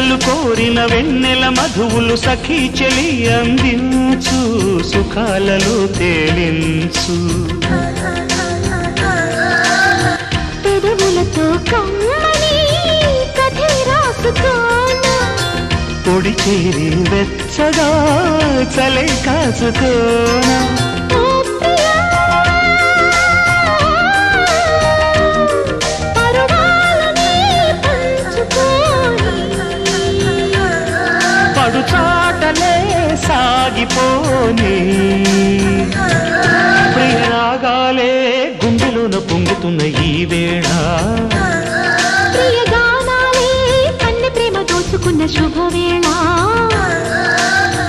కనులు కోరిన వెన్నెల మధువులు సఖీ చెలి అందించు సుఖాలలో తేలించు పెదవులతో కమ్మని కథే రాసుకోనా పొడి చేరి వెచ్చగా చలే కాచుకోనా పడు చాటలే సాగిపోని ప్రియరాగాలే గుండెలోన పొంగుతున్న ఈ వేళ ప్రియగానాలే కన్నె ప్రేమ దోచుకున్న శుభవేళ